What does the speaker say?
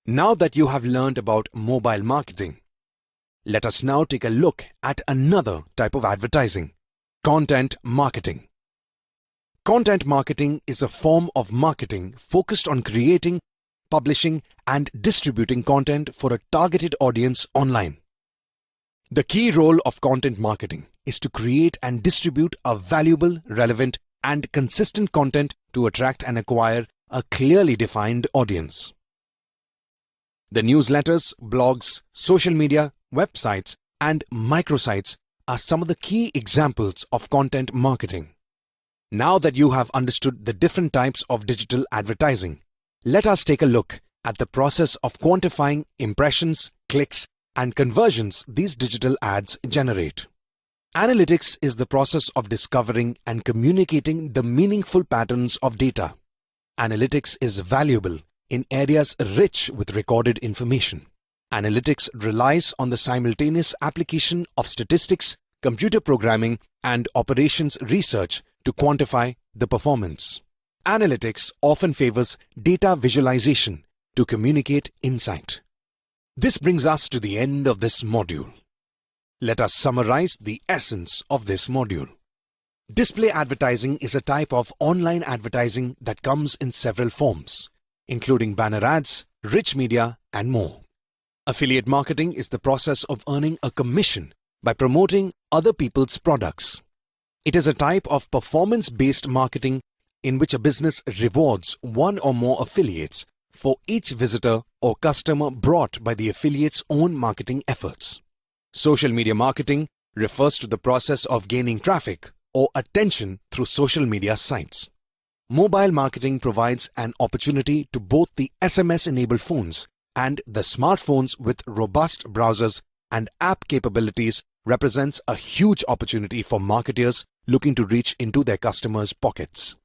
Now that you have learned about mobile marketing, let us now take a look at another type of advertising: content marketing. Content marketing is a form of marketing focused on creating, publishing, and distributing content for a targeted audience online. The key role of content marketing is to create and distribute a valuable, relevant, and consistent content to attract and acquire a clearly defined audience. The newsletters, blogs, social media, websites, and microsites are some of the key examples of content marketing. Now that you have understood the different types of digital advertising, let us take a look at the process of quantifying impressions, clicks, and conversions these digital ads generate. Analytics is the process of discovering and communicating the meaningful patterns of data. Analytics is valuable in areas rich with recorded information. Analytics relies on the simultaneous application of statistics, computer programming, and operations research to quantify the performance. Analytics often favors data visualization to communicate insight. This brings us to the end of this module. Let us summarize the essence of this module. Display advertising is a type of online advertising that comes in several forms, including banner ads, rich media, and more. Affiliate marketing is the process of earning a commission by promoting other people's products. It is a type of performance-based marketing in which a business rewards one or more affiliates for each visitor or customer brought by the affiliate's own marketing efforts. Social media marketing refers to the process of gaining traffic or attention through social media sites. Mobile marketing provides an opportunity to both the SMS-enabled phones and the smartphones with robust browsers and app capabilities. Represents a huge opportunity for marketers looking to reach into their customers' pockets.